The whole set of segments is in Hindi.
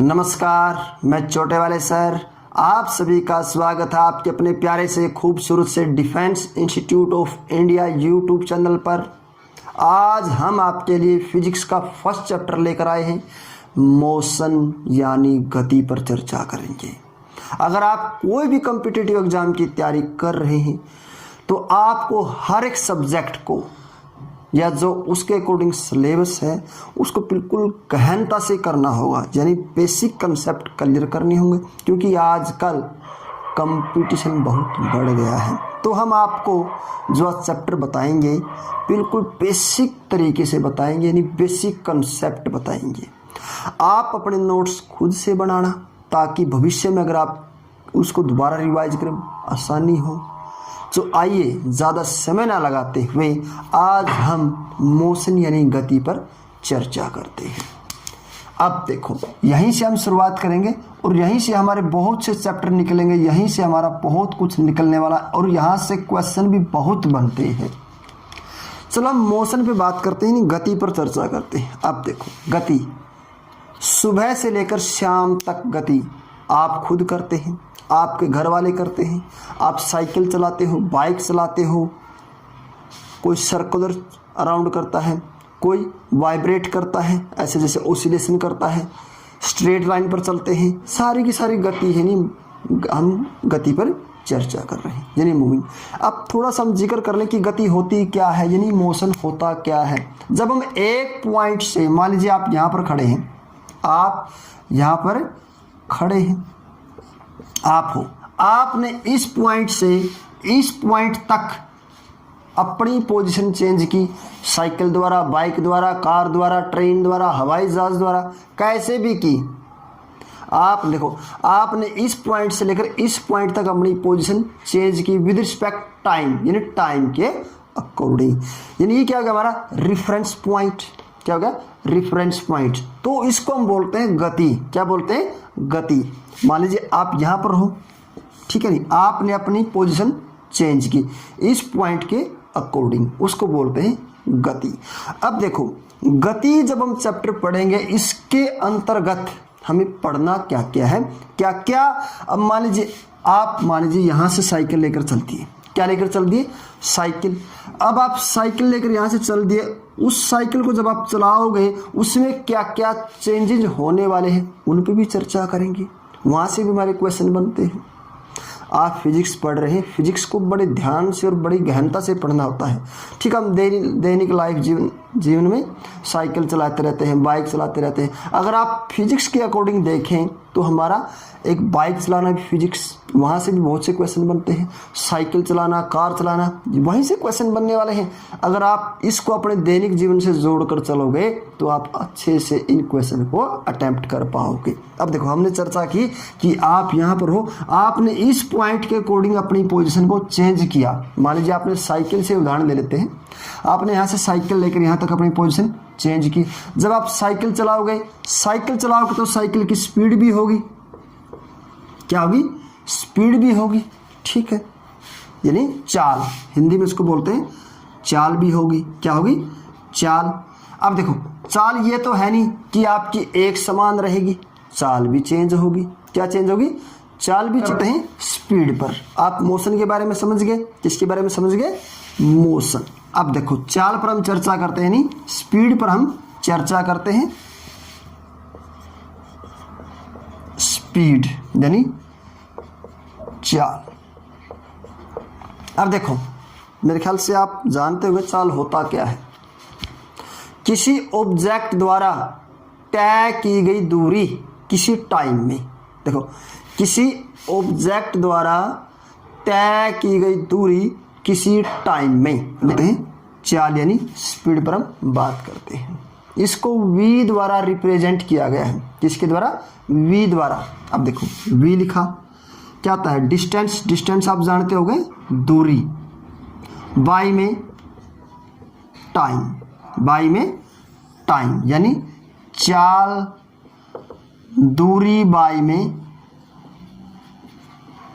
नमस्कार, मैं छोटे वाले सर आप सभी का स्वागत है आपके अपने प्यारे से खूबसूरत से defence institute of India YouTube channel पर। आज हम आपके लिए फिजिक्स का फर्स्ट चैप्टर लेकर आए हैं, मोशन यानी गति पर चर्चा करेंगे। अगर आप कोई भी कॉम्पिटिटिव एग्जाम की तैयारी कर रहे हैं तो आपको हर एक सब्जेक्ट को या जो उसके अकॉर्डिंग सिलेबस है उसको बिल्कुल गहनता से करना होगा, यानी बेसिक कंसेप्ट क्लियर करने होंगे, क्योंकि आजकल कंपटीशन बहुत बढ़ गया है। तो हम आपको जो चैप्टर बताएंगे बिल्कुल बेसिक तरीके से बताएंगे, यानी बेसिक कंसेप्ट बताएंगे। आप अपने नोट्स खुद से बनाना ताकि भविष्य में अगर आप उसको दोबारा रिवाइज करें आसानी हो। तो आइए ज़्यादा समय ना लगाते हुए आज हम मोशन यानी गति पर चर्चा करते हैं। अब देखो, यहीं से हम शुरुआत करेंगे और यहीं से हमारे बहुत से चैप्टर निकलेंगे, यहीं से हमारा बहुत कुछ निकलने वाला और यहाँ से क्वेश्चन भी बहुत बनते हैं। चलो हम मोशन पे बात करते हैं, गति पर चर्चा करते हैं। अब देखो, गति सुबह से लेकर शाम तक गति आप खुद करते हैं, आपके घर वाले करते हैं। आप साइकिल चलाते हो, बाइक चलाते हो, कोई सर्कुलर अराउंड करता है, कोई वाइब्रेट करता है, ऐसे जैसे ओसिलेशन करता है, स्ट्रेट लाइन पर चलते हैं। सारी की सारी गति है, यानी हम गति पर चर्चा कर रहे हैं, यानी मूविंग। अब थोड़ा सा हम जिक्र कर लें कि गति होती क्या है, यानी मोशन होता क्या है। जब हम एक पॉइंट से, मान लीजिए आप यहाँ पर खड़े हैं, आप यहाँ पर खड़े हैं, आप हो, आपने इस पॉइंट से इस पॉइंट तक अपनी पोजीशन चेंज की, साइकिल द्वारा, बाइक द्वारा, कार द्वारा, ट्रेन द्वारा, हवाई जहाज द्वारा, कैसे भी की। आप देखो, आपने इस पॉइंट से लेकर इस पॉइंट तक अपनी पोजीशन चेंज की विद रिस्पेक्ट टाइम, यानी टाइम के अकॉर्डिंग। यानी ये क्या होगा, हमारा रिफरेंस पॉइंट। क्या होगा, रिफरेंस पॉइंट। तो इसको हम बोलते हैं गति। क्या बोलते हैं, गति। मान लीजिए आप यहाँ पर हो, ठीक है, नहीं, आपने अपनी पोजीशन चेंज की इस पॉइंट के अकॉर्डिंग, उसको बोलते हैं गति। अब देखो, गति जब हम चैप्टर पढ़ेंगे इसके अंतर्गत हमें पढ़ना क्या क्या है, क्या क्या। अब मान लीजिए आप, मान लीजिए यहाँ से साइकिल लेकर चलती है, क्या लेकर चल दिए, साइकिल। अब आप साइकिल लेकर यहाँ से चल दिए, उस साइकिल को जब आप चलाओगे उसमें क्या क्या चेंजेज होने वाले हैं उन पर भी चर्चा करेंगे, वहाँ से भी हमारे क्वेश्चन बनते हैं। आप फिजिक्स पढ़ रहे हैं, फिजिक्स को बड़े ध्यान से और बड़ी गहनता से पढ़ना होता है। ठीक है, हम दैनिक लाइफ जीवन में साइकिल चलाते रहते हैं, बाइक चलाते रहते हैं। अगर आप फिजिक्स के अकॉर्डिंग देखें तो हमारा एक बाइक चलाना भी फिजिक्स, वहाँ से भी बहुत से क्वेश्चन बनते हैं। साइकिल चलाना, कार चलाना, वहीं से क्वेश्चन बनने वाले हैं। अगर आप इसको अपने दैनिक जीवन से जोड़कर चलोगे तो आप अच्छे से इन क्वेश्चन को अटेम्प्ट कर पाओगे। अब देखो, हमने चर्चा की कि आप यहाँ पर हो, आपने इस पॉइंट के अकॉर्डिंग अपनी पोजीशन को चेंज किया। मान लीजिए आपने साइकिल से उदाहरण ले लेते हैं, आपने यहाँ से साइकिल लेकर यहाँ तक अपनी पोजीशन चेंज की। जब आप साइकिल चलाओगे तो साइकिल की स्पीड भी होगी, क्या होगी, स्पीड भी होगी, ठीक है, यानी चाल, हिंदी में इसको बोलते हैं चाल भी होगी। क्या होगी, चाल। अब देखो, चाल ये तो है नहीं कि आपकी एक समान रहेगी, चाल भी चेंज होगी। क्या चेंज होगी, चाल भी चलते हैं स्पीड पर। आप मोशन के बारे में समझ गए, किसके बारे में समझ गए, मोशन। अब देखो, चाल पर हम चर्चा करते हैं, नहीं स्पीड पर हम चर्चा करते हैं। स्पीड यानी चाल। अब देखो, मेरे ख्याल से आप जानते होंगे चाल होता क्या है। किसी ऑब्जेक्ट द्वारा तय की गई दूरी किसी टाइम में, देखो, किसी ऑब्जेक्ट द्वारा तय की गई दूरी किसी टाइम में बोलते हैं चाल, यानी स्पीड पर हम बात करते हैं। इसको v द्वारा रिप्रेजेंट किया गया है। किसके द्वारा, v द्वारा। अब देखो, v लिखा, क्या होता है, डिस्टेंस। डिस्टेंस आप जानते होंगे, दूरी। बाई में टाइम, बाई में टाइम, यानी चाल, दूरी बाई में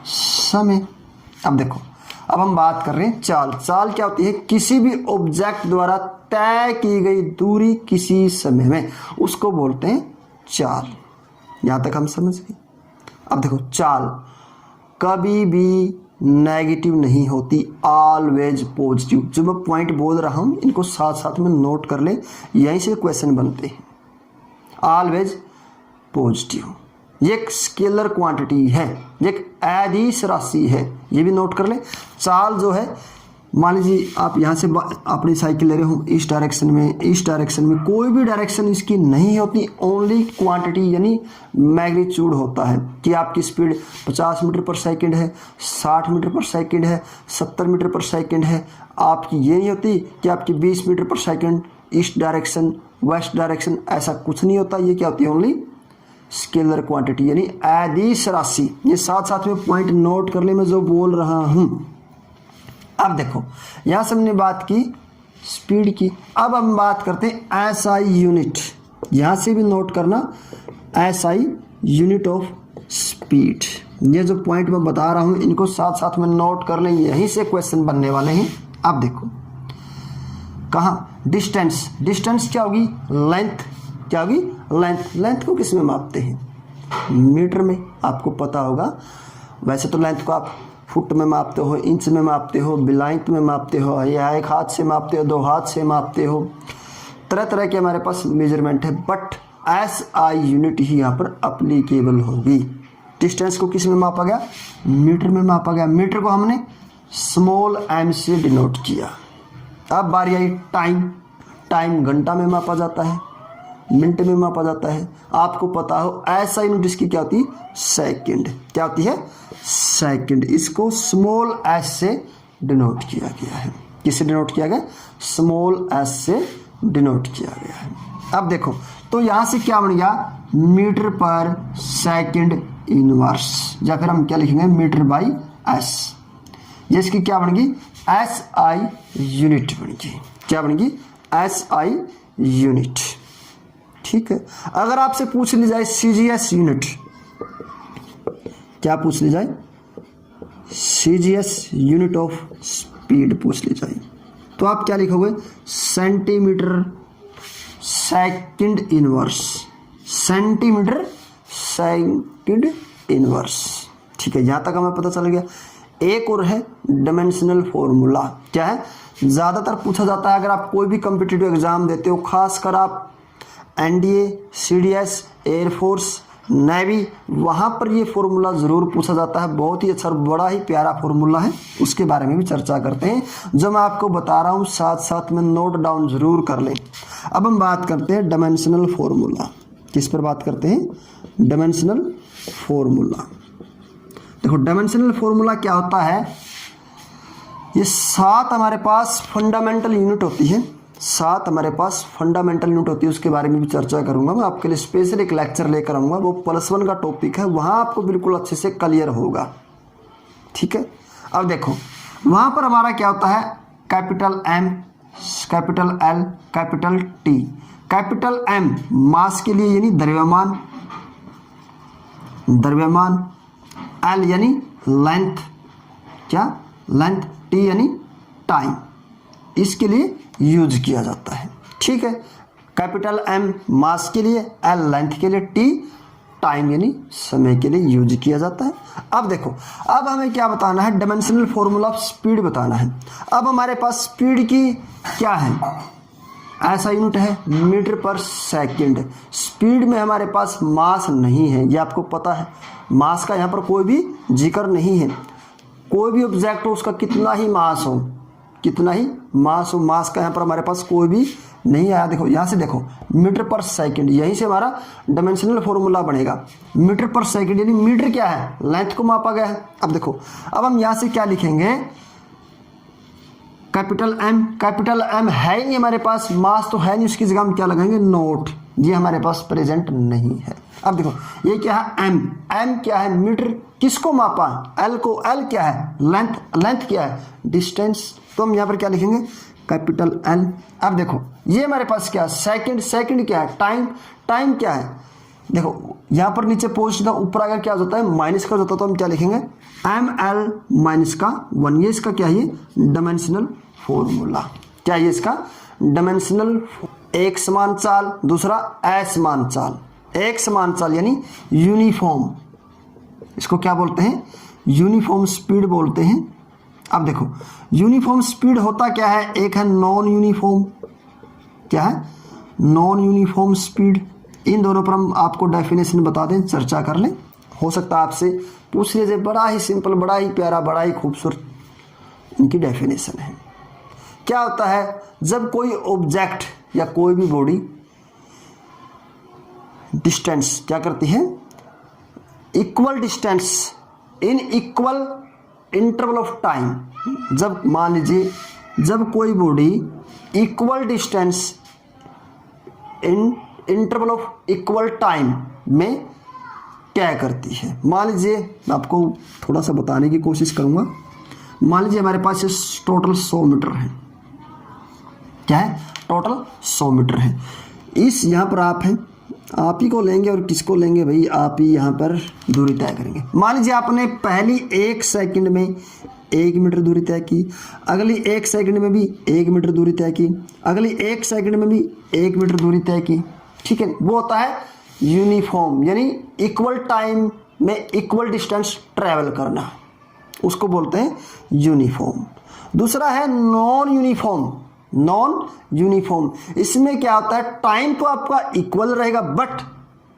समय। अब देखो, अब हम बात कर रहे हैं चाल। चाल क्या होती है, किसी भी ऑब्जेक्ट द्वारा तय की गई दूरी किसी समय में, उसको बोलते हैं चाल। यहाँ तक हम समझ गए। अब देखो चाल कभी भी नेगेटिव नहीं होती, ऑलवेज पॉजिटिव। जो मैं पॉइंट बोल रहा हूँ इनको साथ साथ में नोट कर ले, यहीं से क्वेश्चन बनते हैं। ऑलवेज पॉजिटिव, ये एक स्केलर क्वांटिटी है, ये एक अदिश राशि है, ये भी नोट कर ले। चाल जो है, मान लीजिए आप यहाँ से अपनी साइकिल ले रहे हो इस डायरेक्शन में, कोई भी डायरेक्शन इसकी नहीं होती, ओनली क्वांटिटी यानी मैग्नीट्यूड होता है कि आपकी स्पीड 50 मीटर पर सेकंड है, 60 मीटर पर सेकंड है, 70 मीटर पर सेकंड है। आपकी ये नहीं होती कि आपकी 20 मीटर पर second east direction west direction, ऐसा कुछ नहीं होता। ये क्या होती है? ओनली स्केलर क्वांटिटी यानी अदिश राशि। ये साथ साथ में पॉइंट नोट कर ले मैं जो बोल रहा हूँ। अब देखो यहाँ से हमने बात की स्पीड की, अब हम बात करते हैं एसआई यूनिट। यहाँ से भी नोट करना एसआई यूनिट ऑफ स्पीड। ये जो पॉइंट मैं बता रहा हूँ इनको साथ साथ में नोट कर लें, यहीं से क्वेश्चन बनने वाले हैं। अब देखो कहाँ डिस्टेंस, डिस्टेंस क्या होगी? लेंथ, क्या होगी? लेंथ। लेंथ को किस में मापते हैं? मीटर में, आपको पता होगा। वैसे तो लेंथ को आप फुट में मापते हो, इंच में मापते हो, बिलाइंथ में मापते हो, या एक हाथ से मापते हो, 2 हाथ से मापते हो, तरह तरह के हमारे पास मेजरमेंट है। बट एसआई यूनिट ही यहाँ पर अप्लीकेबल होगी। डिस्टेंस को किस में मापा गया? मीटर में मापा गया। मीटर को हमने स्मॉल एम से डिनोट किया। अब बारी आई टाइम। टाइम घंटा में मापा जाता है, मिनट में मापा जाता है। आपको पता हो ऐसा यूनिट इसकी क्या होती है? सेकंड। क्या होती है? सेकंड। इसको स्मॉल एस से डिनोट किया गया है। किससे डिनोट किया गया? स्मॉल एस से डिनोट किया गया है। अब देखो तो यहां से क्या बन गया? मीटर पर सेकंड इनवर्स, या फिर हम क्या लिखेंगे? Meter by S. ये इसकी क्या बन गई? एस आई यूनिट बन गई। क्या बन गई? S I unit. ठीक है। अगर आपसे पूछ ली जाए सीजीएस यूनिट, क्या पूछ ली जाए? सीजीएस यूनिट ऑफ स्पीड पूछ ली जाए, तो आप क्या लिखोगे? Centimetre second inverse. Centimetre second inverse. ठीक है, यहां तक हमें पता चल गया। एक और है डायमेंशनल फॉर्मूला। क्या है? ज्यादातर पूछा जाता है अगर आप कोई भी कॉम्पिटिटिव एग्जाम देते हो, खासकर आप एनडीए, सीडीएस, एयरफोर्स, नेवी, वहाँ पर ये फॉर्मूला ज़रूर पूछा जाता है। बहुत ही अच्छा और बड़ा ही प्यारा फॉर्मूला है, उसके बारे में भी चर्चा करते हैं। जो मैं आपको बता रहा हूँ साथ साथ में नोट डाउन ज़रूर कर लें। अब हम बात करते हैं डायमेंशनल फॉर्मूला। किस पर बात करते हैं? Dimensional formula. देखो डायमेंशनल फॉर्मूला क्या होता है? ये 7 हमारे पास फंडामेंटल यूनिट होती है। 7 हमारे पास फंडामेंटल यूनिट होती है, उसके बारे में भी चर्चा करूंगा। मैं आपके लिए स्पेशल एक लेक्चर लेकर आऊंगा, वो +1 का टॉपिक है, वहां आपको बिल्कुल अच्छे से क्लियर होगा। ठीक है। अब देखो वहां पर हमारा क्या होता है? Capital M, capital L, capital T. Capital M mass के लिए यानी द्रव्यमान, द्रव्यमान। एल यानी लेंथ, क्या? लेंथ। टी यानी टाइम, इसके लिए यूज किया जाता है। ठीक है। कैपिटल एम मास के लिए, एल लेंथ के लिए, टी टाइम यानी समय के लिए यूज किया जाता है। अब देखो अब हमें क्या बताना है? डायमेंशनल फॉर्मूला ऑफ स्पीड बताना है। अब हमारे पास स्पीड की क्या है? ऐसा यूनिट है मीटर पर सेकंड। स्पीड में हमारे पास मास नहीं है, ये आपको पता है। मास का यहाँ पर कोई भी जिक्र नहीं है। कोई भी ऑब्जेक्ट हो उसका कितना ही मास हो, कितना ही मास हो, मास का यहाँ पर हमारे पास कोई भी नहीं आया। देखो यहाँ से देखो मीटर पर सेकंड, यहीं से हमारा डायमेंशनल फॉर्मूला बनेगा। मीटर पर सेकंड यानी मीटर क्या है? लेंथ को मापा गया है। अब देखो अब हम यहाँ से क्या लिखेंगे? Capital M. कैपिटल एम है ही नहीं हमारे पास, मास तो है नहीं, उसकी जगह हम क्या लगाएंगे? नोट। ये हमारे पास प्रेजेंट नहीं है। अब देखो ये क्या है? एम। एम क्या है? मीटर। किसको मापा? एल को। एल क्या है? लेंथ। लेंथ क्या है? डिस्टेंस। तो हम यहाँ पर क्या लिखेंगे? Capital L. अब देखो ये हमारे पास क्या है? सेकंड। सेकंड क्या है? टाइम। टाइम क्या है? देखो यहाँ पर नीचे पहुंचना, ऊपर अगर क्या हो जाता है? माइनस का होता है, तो हम क्या लिखेंगे? एम एल माइनस का 1। ये इसका क्या है? Dimensional formula. क्या है इसका? डायमेंशनल। एक समान चाल, दूसरा असमान चाल। एक समान चाल यानी यूनिफॉर्म, इसको क्या बोलते हैं, यूनिफॉर्म स्पीड बोलते हैं। अब देखो यूनिफॉर्म स्पीड होता क्या है, एक है नॉन यूनिफॉर्म, क्या है, नॉन यूनिफॉर्म स्पीड। इन दोनों पर हम आपको डेफिनेशन बता दें, चर्चा कर लें। हो सकता है आपसे पूछ लीजिए, बड़ा ही सिंपल, बड़ा ही प्यारा, बड़ा ही खूबसूरत इनकी डेफिनेशन है। क्या होता है, जब कोई ऑब्जेक्ट या कोई भी बॉडी डिस्टेंस क्या करती है, equal distance in equal interval of time, जब मान लीजिए जब कोई body equal distance in interval of equal time में क्या करती है। मान लीजिए मैं आपको थोड़ा सा बताने की कोशिश करूंगा। मान लीजिए हमारे पास टोटल 100 मीटर है, क्या है, टोटल 100 मीटर है। इस यहाँ पर आप हैं, आप ही को लेंगे और किसको लेंगे भाई, आप ही यहाँ पर दूरी तय करेंगे। मान लीजिए आपने पहली 1 सेकंड में 1 मीटर दूरी तय की, अगली 1 सेकंड में भी 1 मीटर दूरी तय की, अगली 1 सेकंड में भी 1 मीटर दूरी तय की, ठीक है। वो होता है यूनिफॉर्म, यानी इक्वल टाइम में इक्वल डिस्टेंस ट्रैवल करना, उसको बोलते हैं यूनिफॉर्म। दूसरा है नॉन यूनिफॉर्म, नॉन यूनिफॉर्म, इसमें क्या होता है, टाइम तो आपका इक्वल रहेगा, बट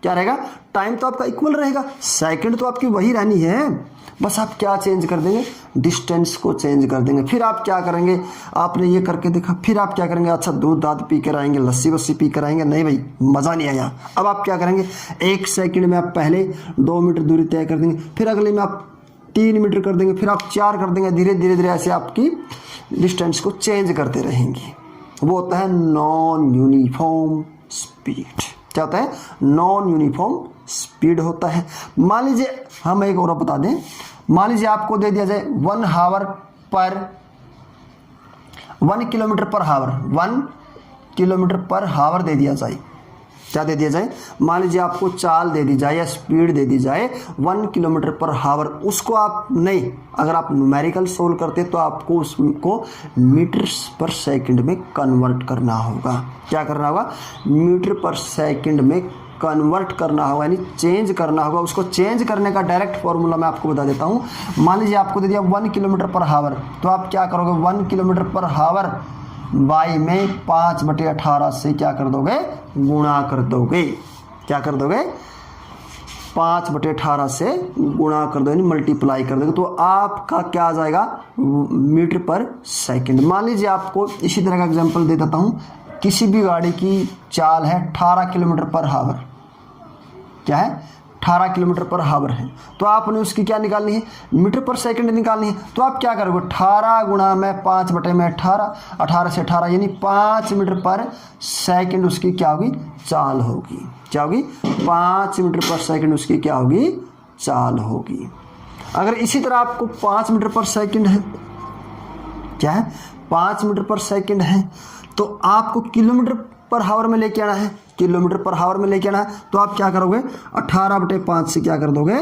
क्या रहेगा, टाइम तो आपका इक्वल रहेगा, सेकंड तो आपकी वही रहनी है, बस आप क्या चेंज कर देंगे, डिस्टेंस को चेंज कर देंगे। फिर आप क्या करेंगे, आपने ये करके देखा, फिर आप क्या करेंगे, अच्छा दूध दाद पी कर आएंगे, लस्सी वस्सी पी कर आएंगे, नहीं भाई मज़ा नहीं आया। अब आप क्या करेंगे, 1 सेकंड में आप पहले 2 मीटर दूरी तय कर देंगे, फिर अगले में आप 3 मीटर कर देंगे, फिर आप 4 कर देंगे, धीरे धीरे धीरे ऐसे आपकी डिस्टेंस को चेंज करते रहेंगे। वो होता है नॉन यूनिफॉर्म स्पीड। क्या होता है, नॉन यूनिफॉर्म स्पीड होता है। मान लीजिए हम एक और बता दें, मान लीजिए आपको दे दिया जाए 1 किलोमीटर पर हावर, 1 किलोमीटर पर हावर दे दिया जाए। क्या दे दिया जाए, मान लीजिए आपको चाल दे दी जाए या स्पीड दे दी जाए 1 किलोमीटर पर हावर, उसको आप नहीं, अगर आप न्यूमेरिकल सोल्व करते तो आपको उसको मीटर्स पर सेकंड में कन्वर्ट करना होगा। क्या करना होगा, मीटर पर सेकंड में कन्वर्ट करना होगा, यानी चेंज करना होगा। उसको चेंज करने का डायरेक्ट फॉर्मूला मैं आपको बता देता हूँ। मान लीजिए आपको दे दिया 1 किलोमीटर पर हावर, तो आप क्या करोगे, 1 किलोमीटर पर हावर बाई में 5/18 से क्या कर दोगे, गुणा कर दोगे। क्या कर दोगे, 5/18 से गुणा कर दो, यानी मल्टीप्लाई कर दोगे, तो आपका क्या आ जाएगा, मीटर पर सेकंड। मान लीजिए आपको इसी तरह का एग्जांपल दे देता हूँ, किसी भी गाड़ी की चाल है 18 किलोमीटर पर हावर, क्या है, 18 किलोमीटर पर हावर है, तो आपने उसकी क्या निकालनी है, मीटर पर सेकंड निकालनी है। तो आप क्या करोगे, 18 गुणा में 5/18, 18 से 18 यानी 5 मीटर पर सेकंड उसकी क्या होगी, चाल होगी। क्या होगी, 5 मीटर पर सेकंड उसकी क्या होगी, चाल होगी। अगर इसी तरह आपको 5 मीटर पर सेकंड है, क्या है, 5 मीटर पर सेकंड है, तो आपको किलोमीटर पर हावर में लेके आना है, किलोमीटर पर हावर में लेके आना है। तो आप क्या करोगे, 18/5 से क्या कर दोगे,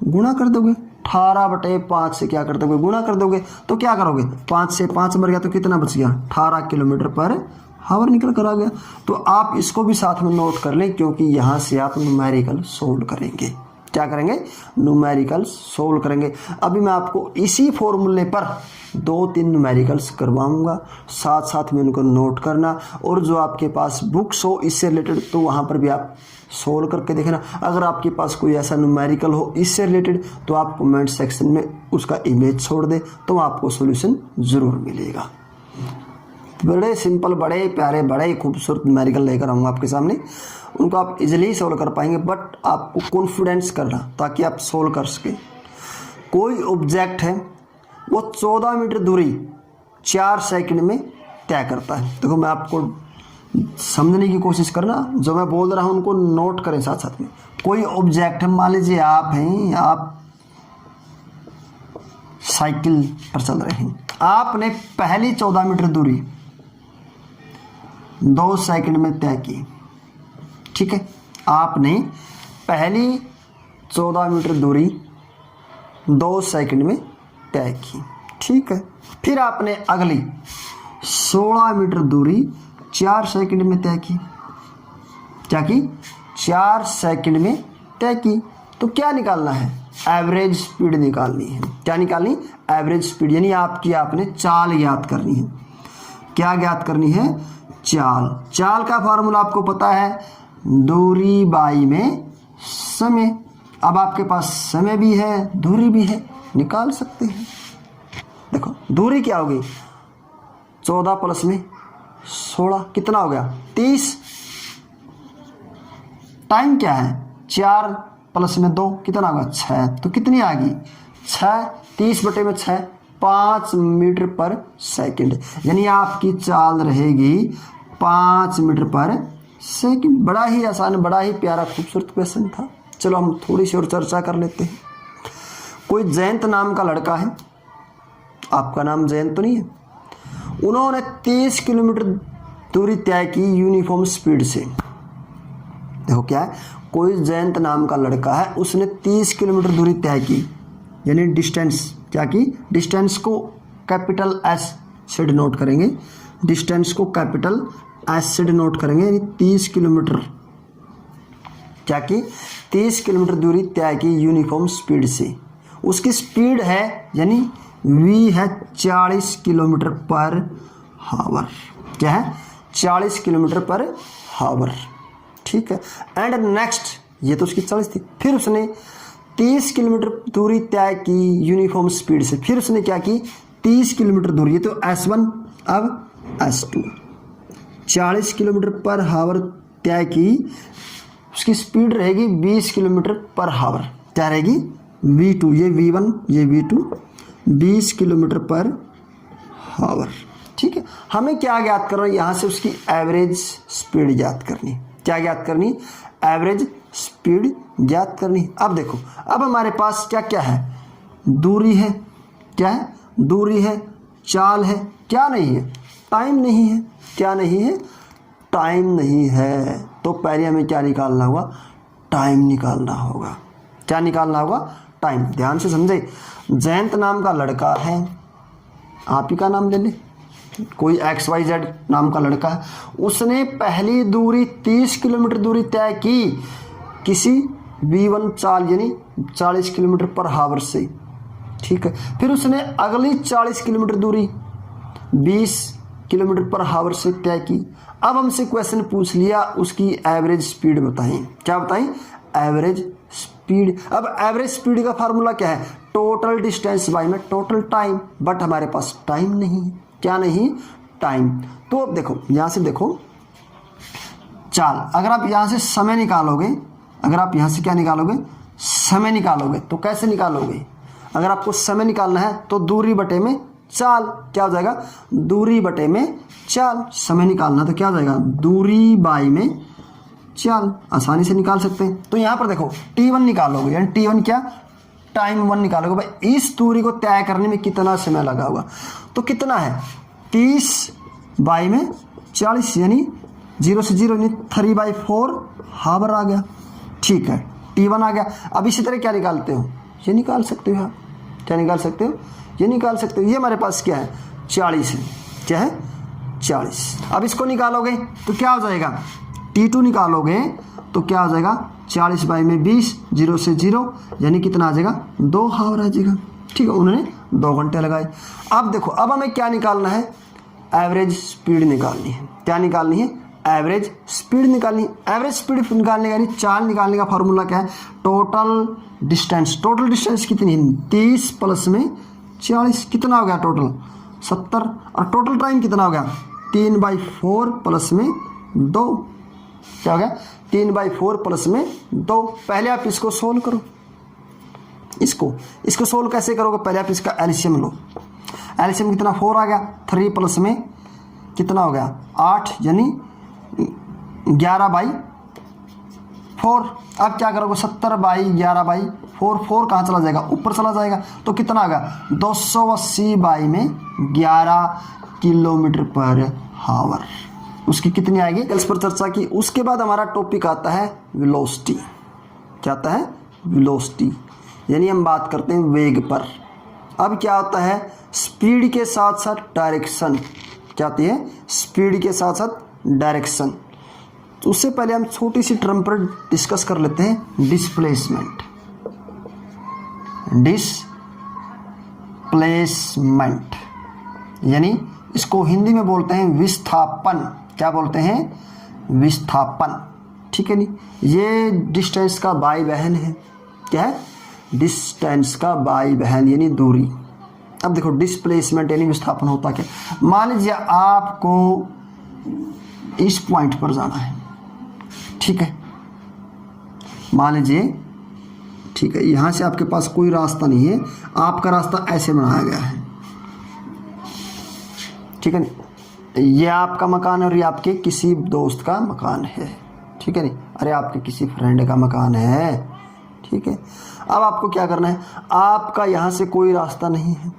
गुणा कर दोगे। 18/5 से क्या कर दोगे, गुणा कर दोगे। तो क्या करोगे, 5 से 5 मर गया तो कितना बच गया, 18 किलोमीटर पर हावर निकल कर आ गया। तो आप इसको भी साथ में नोट कर लें, क्योंकि यहाँ से आप न्यूमेरिकल सोल्व करेंगे। क्या करेंगे, न्यूमेरिकल सोल्व करेंगे। अभी मैं आपको इसी फॉर्मूले पर 2-3 न्यूमेरिकल्स करवाऊंगा, साथ साथ में उनको नोट करना, और जो आपके पास बुक्स हो इससे रिलेटेड तो वहाँ पर भी आप सोल्व करके देखना। अगर आपके पास कोई ऐसा न्यूमेरिकल हो इससे रिलेटेड तो आप कमेंट सेक्शन में उसका इमेज छोड़ दें, तो आपको सॉल्यूशन ज़रूर मिलेगा। बड़े सिंपल, बड़े प्यारे, बड़े खूबसूरत न्यूमेरिकल लेकर आऊँगा आपके सामने, उनको आप इजीली सोल्व कर पाएंगे, बट आपको कॉन्फिडेंस करना ताकि आप सोल्व कर सकें। कोई ऑब्जेक्ट है वो 14 मीटर दूरी 4 सेकंड में तय करता है। देखो मैं आपको समझने की कोशिश करना, जो मैं बोल रहा हूँ उनको नोट करें साथ साथ में। कोई ऑब्जेक्ट है, मान लीजिए आप हैं, आप साइकिल पर चल रहे हैं, आपने पहली 14 मीटर दूरी 2 सेकंड में तय की, ठीक है। आपने पहली 14 मीटर दूरी 2 सेकंड में तय की, ठीक है। फिर आपने अगली 16 मीटर दूरी 4 सेकंड में तय की। क्या की, 4 सेकंड में तय की। तो क्या निकालना है? एवरेज स्पीड निकालनी है। क्या निकालनी? एवरेज स्पीड, यानी आपने चाल ज्ञात करनी है। क्या ज्ञात करनी है? चाल। चाल का फार्मूला आपको पता है, दूरी बाई में समय। अब आपके पास समय भी है, दूरी भी है, निकाल सकते हैं। देखो दूरी क्या होगी? 14 प्लस में 16 कितना हो गया? 30। टाइम क्या है? 4 प्लस में 2 कितना होगा? 6। तो कितनी आ गई? 6। 30/6 5 मीटर पर सेकंड, यानी आपकी चाल रहेगी 5 मीटर पर सेकंड। बड़ा ही आसान, बड़ा ही प्यारा खूबसूरत क्वेश्चन था। चलो हम थोड़ी सी और चर्चा कर लेते हैं। कोई जयंत नाम का लड़का है, आपका नाम जयंत तो नहीं है, उन्होंने 30 किलोमीटर दूरी तय की यूनिफॉर्म स्पीड से। देखो क्या है, कोई जयंत नाम का लड़का है, उसने 30 किलोमीटर दूरी तय की, यानी डिस्टेंस क्या की? डिस्टेंस को कैपिटल एस से डिनोट करेंगे, डिस्टेंस को कैपिटल एस से डिनोट करेंगे, यानी 30 किलोमीटर क्या की? 30 किलोमीटर दूरी तय की यूनिफॉर्म स्पीड से। उसकी स्पीड है यानी v है 40 किलोमीटर पर हावर। क्या है? 40 किलोमीटर पर हावर। ठीक है। एंड नेक्स्ट, ये तो उसकी 40 थी, फिर उसने 30 किलोमीटर दूरी तय की यूनिफॉर्म स्पीड से। फिर उसने क्या की? 30 किलोमीटर दूरी, ये तो S1, अब S2। 40 किलोमीटर पर हावर तय की, उसकी स्पीड रहेगी 20 किलोमीटर पर हावर। क्या रहेगी? V2, ये V1, ये V2, 20 किलोमीटर पर हावर। ठीक है। हमें क्या ज्ञात करना है? यहाँ से उसकी एवरेज स्पीड ज्ञात करनी। क्या ज्ञात करनी? एवरेज स्पीड ज्ञात करनी। अब देखो, अब हमारे पास क्या क्या है? दूरी है। क्या है? दूरी है, चाल है, क्या नहीं है? टाइम नहीं है। क्या नहीं है? टाइम नहीं है। तो पहले हमें क्या निकालना होगा? टाइम निकालना होगा। क्या निकालना होगा? टाइम। ध्यान से समझे, जयंत नाम का लड़का है, आप ही का नाम ले ले, कोई XYZ नाम का लड़का है, उसने पहली दूरी 30 किलोमीटर दूरी तय की किसी V1 चाल यानी 40 किलोमीटर पर हावर से। ठीक है। फिर उसने अगली 40 किलोमीटर दूरी 20 किलोमीटर पर हावर से तय की। अब हमसे क्वेश्चन पूछ लिया उसकी एवरेज स्पीड बताएं। क्या बताएं? Average speed. अब एवरेज स्पीड का फार्मूला क्या है? टोटल डिस्टेंस बाय में टोटल टाइम। बट हमारे पास टाइम नहीं है। क्या नहीं? टाइम। तो अब देखो, यहां से देखो चाल, अगर आप यहां से समय निकालोगे, अगर आप यहां से क्या निकालोगे? समय निकालोगे, तो कैसे निकालोगे? अगर आपको समय निकालना है तो दूरी बटे में चाल। क्या हो जाएगा? दूरी बटे में चाल। समय निकालना तो क्या हो जाएगा? दूरी बाई में चाल। आसानी से निकाल सकते हैं। तो यहाँ पर देखो T1 निकालोगे, यानी T1 क्या? टाइम 1 निकालोगे। भाई इस दूरी को तय करने में कितना समय लगा होगा? तो कितना है? 30 बाई में 40, यानी 0 से 0, यानी 3/4 हावर आ गया। ठीक है, T1 आ गया। अब इसी तरह क्या निकालते हो? ये निकाल सकते हो आप। क्या निकाल सकते हो? ये निकाल सकते हो। ये हमारे पास क्या है? 40 है। क्या है? 40। अब इसको निकालोगे तो क्या हो जाएगा? T2 निकालोगे तो क्या हो जाएगा? 40 बाई में 20, 0 से 0, यानी कितना आ जाएगा? 2 हावर आ जाएगा। ठीक है, उन्होंने 2 घंटे लगाए। अब देखो, अब हमें क्या निकालना है? एवरेज स्पीड निकालनी है। क्या निकालनी है? एवरेज स्पीड निकालनी है। एवरेज स्पीड निकालने का यानी चाल निकालने का फॉर्मूला क्या है? Total distance. टोटल डिस्टेंस कितनी है? 30 प्लस में 40, कितना हो गया टोटल? 70। और टोटल टाइम कितना हो गया? 3/4 प्लस में 2। क्या हो गया? 3/4 प्लस में 2। पहले आप इसको सोल्व करो। इसको सोल्व कैसे करोगे? पहले आप इसका एलसीएम लो। एलसीएम कितना? 4 आ गया। 3 प्लस में कितना हो गया? 8, यानी 11/4। अब क्या करोगे? 70/11/4। 4 कहाँ चला जाएगा? ऊपर चला जाएगा। तो कितना आ गया? 280 बाई में 11 किलोमीटर पर हावर। उसकी कितनी आएगी? इस पर चर्चा की। उसके बाद हमारा टॉपिक आता है वेलोसिटी। क्या आता है? वेलोसिटी, यानी हम बात करते हैं वेग पर। अब क्या होता है? स्पीड के साथ साथ डायरेक्शन। क्या आती है? स्पीड के साथ साथ डायरेक्शन। तो उससे पहले हम छोटी सी टर्म पर डिस्कस कर लेते हैं, डिस्प्लेसमेंट। डिस्प्लेसमेंट यानी इसको हिंदी में बोलते हैं विस्थापन। क्या बोलते हैं? विस्थापन। ठीक है नी, ये डिस्टेंस का बाई बहन है। क्या है? डिस्टेंस का बाई बहन यानी दूरी। अब देखो डिस्प्लेसमेंट यानी विस्थापन होता क्या। मान लीजिए आपको इस पॉइंट पर जाना है, ठीक है, मान लीजिए, ठीक है, यहां से आपके पास कोई रास्ता नहीं है, आपका रास्ता ऐसे बनाया गया है, ठीक है नी, ये आपका मकान है और ये आपके किसी दोस्त का मकान है, ठीक है नी, अरे आपके किसी फ्रेंड का मकान है, ठीक है। अब आपको क्या करना है, आपका यहाँ से कोई रास्ता नहीं है,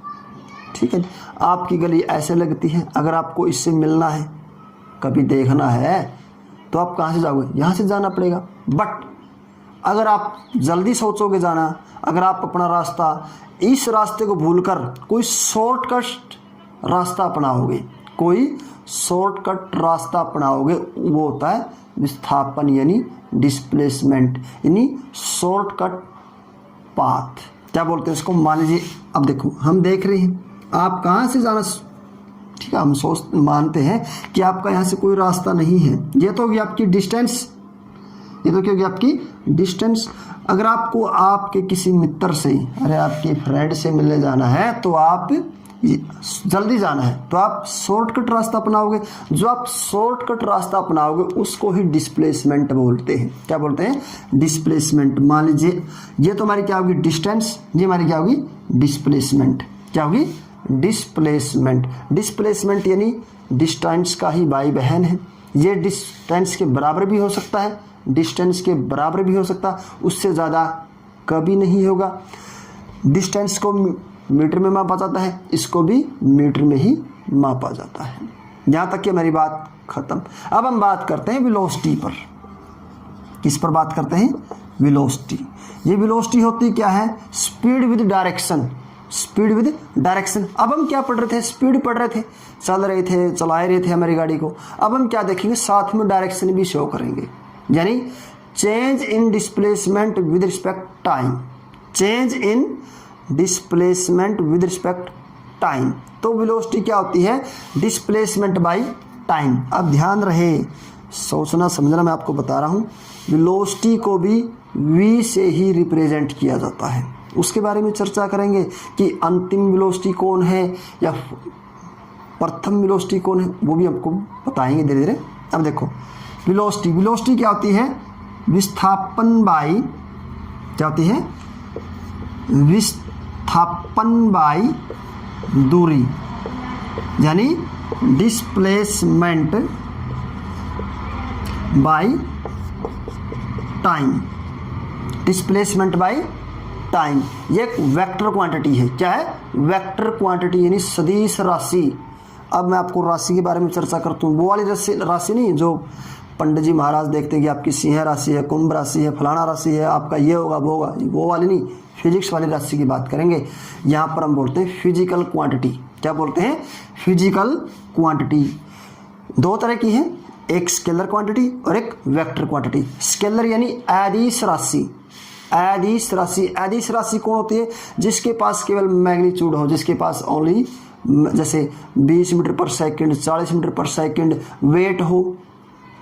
ठीक है, आपकी गली ऐसे लगती है, अगर आपको इससे मिलना है, कभी देखना है, तो आप कहाँ से जाओगे? यहाँ से जाना पड़ेगा। बट अगर आप जल्दी सोचोगे जाना, अगर आप अपना रास्ता इस रास्ते को भूलकर कोई शॉर्टकट रास्ता अपनाओगे, कोई शॉर्टकट रास्ता अपनाओगे, वो होता है विस्थापन यानी डिस्प्लेसमेंट यानी शॉर्टकट पाथ। क्या बोलते हैं इसको? मान लीजिए अब देखो हम देख रहे हैं आप कहाँ से जाना, ठीक है, हम मानते हैं कि आपका यहाँ से कोई रास्ता नहीं है, ये तो होगी आपकी डिस्टेंस, ये तो क्या होगी आपकी डिस्टेंस। अगर आपको आपके किसी मित्र से, अरे आपके फ्रेंड से मिलने जाना है, तो आप जल्दी जाना है, तो आप शॉर्टकट रास्ता अपनाओगे, जो आप शॉर्टकट रास्ता अपनाओगे उसको ही डिस्प्लेसमेंट बोलते हैं। क्या बोलते हैं? डिस्प्लेसमेंट। मान लीजिए ये तो हमारी क्या होगी? डिस्टेंस, ये हमारी क्या होगी? डिस्प्लेसमेंट। क्या होगी? डिस्प्लेसमेंट। डिस्प्लेसमेंट यानी डिस्टेंस का ही भाई बहन है, ये डिस्टेंस के बराबर भी हो सकता है, डिस्टेंस के बराबर भी हो सकता है, उससे ज़्यादा कभी नहीं होगा। डिस्टेंस को मीटर में मापा जाता है, इसको भी मीटर में ही मापा जाता है। यहाँ तक कि हमारी बात खत्म। अब हम बात करते हैं वेलोसिटी पर। किस पर बात करते हैं? वेलोसिटी। ये वेलोसिटी होती क्या है? Speed with direction. Speed with direction. अब हम क्या पढ़ रहे थे? स्पीड पढ़ रहे थे, चल रहे थे, चला रहे थे हमारी गाड़ी को। अब हम क्या देखेंगे? साथ में डायरेक्शन भी शो करेंगे, यानी change in displacement with respect time. Change in displacement with respect time. तो वेलोसिटी क्या होती है? Displacement by time. अब ध्यान रहे, सोचना समझना मैं आपको बता रहा हूँ, वेलोसिटी को भी v से ही रिप्रेजेंट किया जाता है। उसके बारे में चर्चा करेंगे कि अंतिम वेलोसिटी कौन है या प्रथम वेलोसिटी कौन है, वो भी आपको बताएंगे धीरे धीरे। अब देखो वेलोसिटी, वेलोसिटी क्या होती है? विस्थापन बाय, क्या होती है? विस्थापन बाय दूरी, यानी displacement by time. Displacement by time ये एक वेक्टर क्वांटिटी है। क्या है? वेक्टर क्वांटिटी यानी सदिश राशि। अब मैं आपको राशि के बारे में चर्चा करता हूँ, वो वाली राशि नहीं जो पंडित जी महाराज देखते हैं कि आपकी सिंह राशि है, कुंभ राशि है, फलाना राशि है, आपका ये होगा वो होगा, वो वाली नहीं, फिजिक्स वाली राशि की बात करेंगे। यहाँ पर हम बोलते हैं फिजिकल क्वांटिटी। क्या बोलते हैं? Physical quantity. दो तरह की है, एक स्केलर क्वांटिटी और एक वेक्टर क्वांटिटी। स्केलर यानी अदिश राशि। अदिश राशि, अदिश राशि कौन होती है? जिसके पास केवल मैग्नीट्यूड हो, जिसके पास ओनली जैसे 20 मीटर पर सेकंड, 40 मीटर पर सेकंड वेट हो,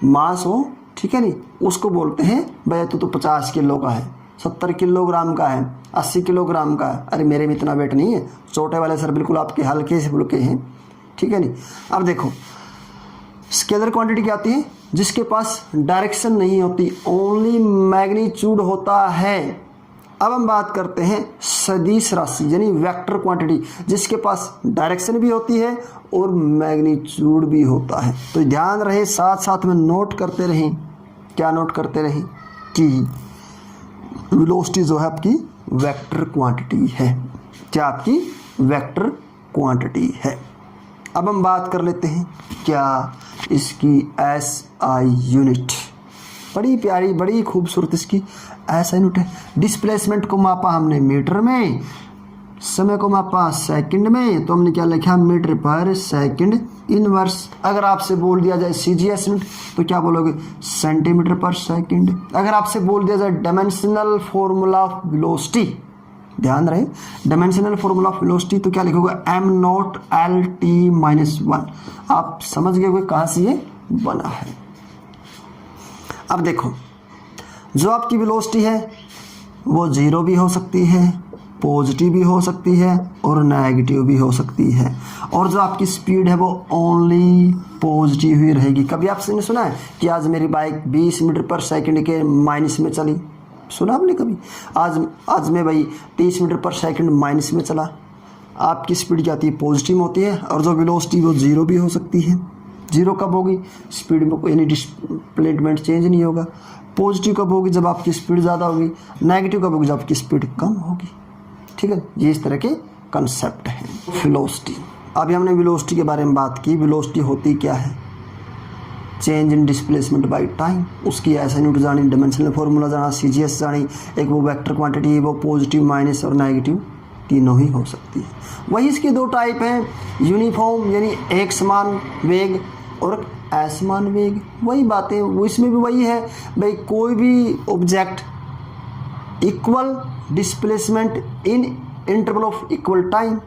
मास हो, ठीक है नहीं, उसको बोलते हैं भाई तो 50 किलो का है, 70 किलोग्राम का है, 80 किलोग्राम का है। अरे मेरे में इतना वेट नहीं है, छोटे वाले सर बिल्कुल आपके हल्के से फुल्के हैं, ठीक है नहीं। अब देखो स्केलर क्वांटिटी क्या आती है? जिसके पास डायरेक्शन नहीं होती, ओनली मैग्नीट्यूड होता है। अब हम बात करते हैं सदिश राशि यानी वेक्टर क्वांटिटी, जिसके पास डायरेक्शन भी होती है और मैग्नीट्यूड भी होता है। तो ध्यान रहे, साथ साथ में नोट करते रहें। क्या नोट करते रहें? कि वेलोसिटी जो है आपकी वेक्टर क्वांटिटी है। क्या आपकी वेक्टर क्वांटिटी है। अब हम बात कर लेते हैं क्या इसकी SI यूनिट। बड़ी प्यारी, बड़ी खूबसूरत इसकी SI यूनिट है। डिस्प्लेसमेंट को मापा हमने मीटर में, समय को मापा सेकंड में, तो हमने क्या लिखा मीटर पर सेकंड इनवर्स। अगर आपसे बोल दिया जाए CGS यूनिट तो क्या बोलोगे सेंटीमीटर पर सेकंड। अगर आपसे बोल दिया जाए डायमेंशनल फॉर्मूला ऑफ वेलोसिटी, ध्यान रहे डायमेंशनल फॉर्मूला ऑफ वेलोसिटी, तो क्या लिखोगे m0 L t-1। आप समझ गए कहाँ से ये बना है। अब देखो जो आपकी वेलोसिटी है वो 0 भी हो सकती है, पॉजिटिव भी हो सकती है और नेगेटिव भी हो सकती है, और जो आपकी स्पीड है वो ओनली पॉजिटिव ही रहेगी। कभी आपने सुना है कि आज मेरी बाइक 20 मीटर पर सेकंड के माइनस में चली? सुना आपने कभी? आज मैं भाई 30 मीटर पर सेकंड माइनस में चला। आपकी स्पीड क्या आती है पॉजिटिव होती है, और जो वेलोसिटी वो 0 भी हो सकती है। 0 कब होगी? स्पीड में कोई डिस्प्लेसमेंट चेंज नहीं होगा। पॉजिटिव कब होगी? जब आपकी स्पीड ज़्यादा होगी। नेगेटिव कब होगी? जब आपकी स्पीड कम होगी। ठीक है, ये इस तरह के कंसेप्ट हैं। वेलोसिटी, अभी हमने वेलोसिटी के बारे में बात की। वेलोसिटी होती क्या है? Change in displacement by time. उसकी ऐसा यूनिट जानी, डायमेंशनल फार्मूला जाना, CGS जानी, एक वो वेक्टर क्वांटिटी, वो पॉजिटिव माइनस और नेगेटिव तीनों ही हो सकती है। वही इसके दो टाइप हैं, यूनिफॉर्म यानी एक समान वेग और असमान वेग। वही बातें वो इसमें भी वही है भाई, कोई भी object equal displacement in interval of equal time,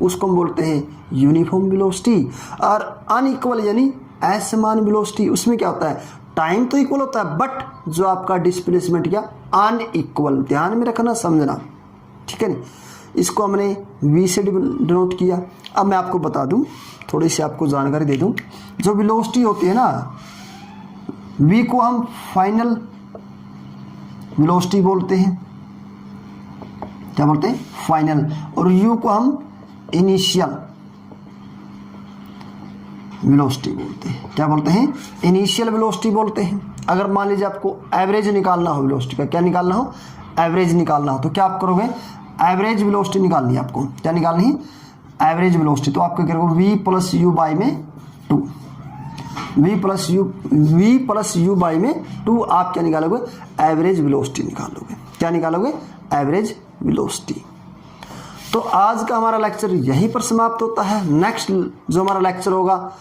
उसको हम बोलते हैं यूनिफॉर्म वेलोसिटी। और अनइक्वल यानी असमान वेलोसिटी, उसमें क्या होता है टाइम तो इक्वल होता है बट जो आपका डिस्प्लेसमेंट क्या अनइक्वल। ध्यान में रखना, समझना, ठीक है। इसको हमने v से डिनोट किया। अब मैं आपको बता दूं, थोड़ी सी आपको जानकारी दे दूं। जो वेलोसिटी होती है ना, v को हम फाइनल वेलोसिटी बोलते हैं। क्या बोलते हैं? फाइनल। और u को हम इनिशियल वेलोसिटी बोलते हैं। क्या बोलते हैं? इनिशियल वेलोसिटी बोलते हैं। अगर मान लीजिए आपको एवरेज निकालना हो वेलोसिटी का, क्या निकालना हो? एवरेज निकालना हो, तो क्या आप करोगे? एवरेज वेलोसिटी निकालनी है आपको। क्या निकालनी है? Average velocity. तो आप क्या करोगे? v प्लस यू बाई में 2, v प्लस यू बाई में 2। आप क्या निकालोगे? एवरेज वेलोसिटी निकालोगे। क्या निकालोगे? Average velocity. तो आज का हमारा लेक्चर यहीं पर समाप्त होता है। नेक्स्ट जो हमारा लेक्चर होगा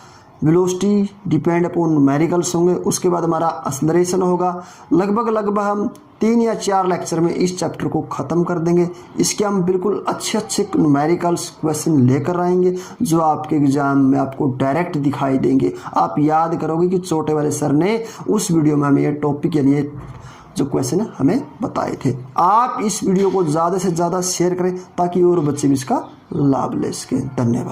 वेलोसिटी डिपेंड अपॉन न्यूमेरिकल्स होंगे, उसके बाद हमारा एक्सेलरेशन होगा। लगभग हम 3 या 4 लेक्चर में इस चैप्टर को ख़त्म कर देंगे। इसके हम बिल्कुल अच्छे न्यूमेरिकल्स क्वेश्चन लेकर आएंगे जो आपके एग्जाम में आपको डायरेक्ट दिखाई देंगे। आप याद करोगे कि छोटे वाले सर ने उस वीडियो में हमें ये टॉपिक यानी जो क्वेश्चन है हमें बताए थे। आप इस वीडियो को ज़्यादा से ज़्यादा शेयर करें ताकि और बच्चे भी इसका लाभ ले सकें। धन्यवाद।